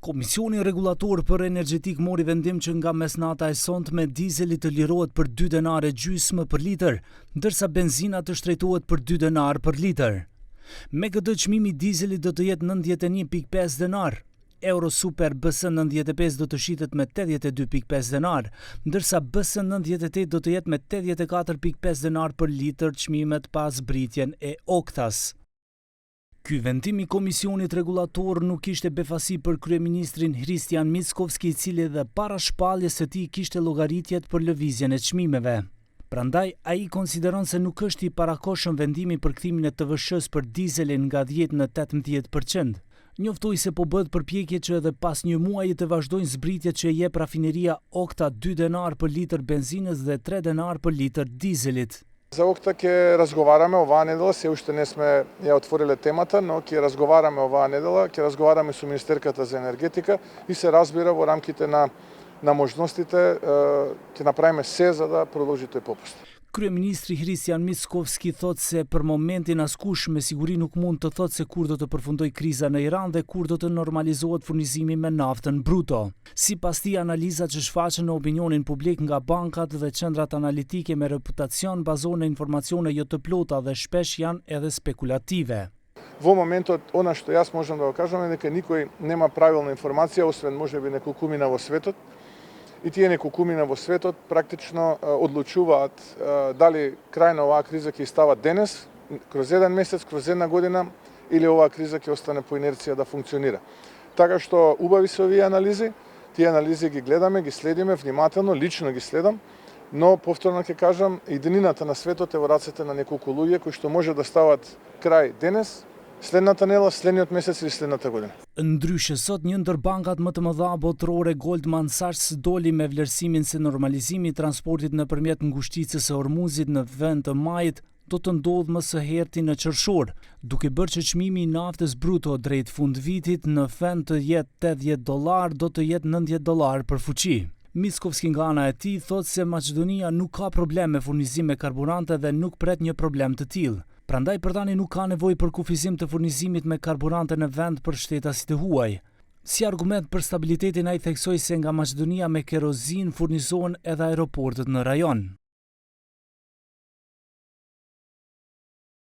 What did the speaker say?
Komisioni Rregullator për Energjetik mori vendim që nga mesnata e sonte dizeli të lirohet për 2 denare gjysmë për litër, ndërsa benzina të shtrejtohet për 2 denar për litër. Me këtë çmimi i dizelit do të jetë 91.5 denar. Euro Super BS 95 do të shitet me 82.5 denar, ndërsa BS 98 do të jetë me 84.5 denar për litër çmimet pas britjen e oktas. Ky vendim i Komisionit Rregullator nuk kishte befasi për kryeministrin Hristijan Mickovski, i cili edhe para shpalljes së tij kishte llogaritjet për lëvizjen e çmimeve. Prandaj ai konsideron se nuk është i parakohshëm vendimi për kthimin e TVSH-s për dizelin nga 10 në 18%. Njoftoi se po bëhet përpjekje që edhe pas një muaji të vazhdojnë zbritjet që e jep rafineria Okta 2 denar për litër benzinës dhe 3 denar për litër dizelit. За Окта ќе разговараме оваа недела, се уште не сме ја отвориле темата, но ќе разговараме оваа недела, ќе разговараме со Министерката за енергетика и се разбира во рамките на можностите ќе направиме се за да продолжи тој попуст. Kryeministri Hristijan Mickovski thot se për momentin askush me siguri nuk mund të thot se kur do të përfundoj kriza në Iran dhe kur do të normalizohet furnizimi me naftën bruto. Sipas tij, analizat që shfaqen në opinionin publik nga bankat dhe qendrat analitike me reputacion bazohen në informacione jo të plota dhe shpesh janë edhe spekulative. Во моментот, она што јас можам да го кажам е дека никој нема правилна информација, освен можеби неколкумина во светот. И тие неколкумина во светот практично одлучуваат дали крај на оваа криза ќе става денес, кроз еден месец, кроз една година, или оваа криза ќе остане по инерција да функционира. Така што убави се овие анализи, тие анализи ги гледаме, ги следиме внимателно, лично ги следам, но повторно ќе кажам, иднината на светот е во рацете на неколку луѓе кои што може да стават крај денес, следната недела, следниот месец или следната година. Ndryshe, sot një ndër bankat më të mëdha botërore, Goldman Sachs, doli me vlerësimin se normalizimi i transportit nëpërmjet ngushticës së Hormuzit në vend të majit do të ndodhë më së herti në qershor, duke bërë që çmimi i naftës bruto drejt fund vitit në vend të jetë $80 do të jetë $90 për fuqi. Mickovski nga ana e tij thotë se Maqedonia nuk ka problem me furnizim me karburante dhe nuk pret një problem të tillë. Prandaj për tani nuk ka nevojë për kufizim të furnizimit me karburante në vend për shtetasit e huaj. Si argument për stabilitetin ai theksoi se nga Maqedonia me kerozin furnizohen edhe aeroportet në rajon.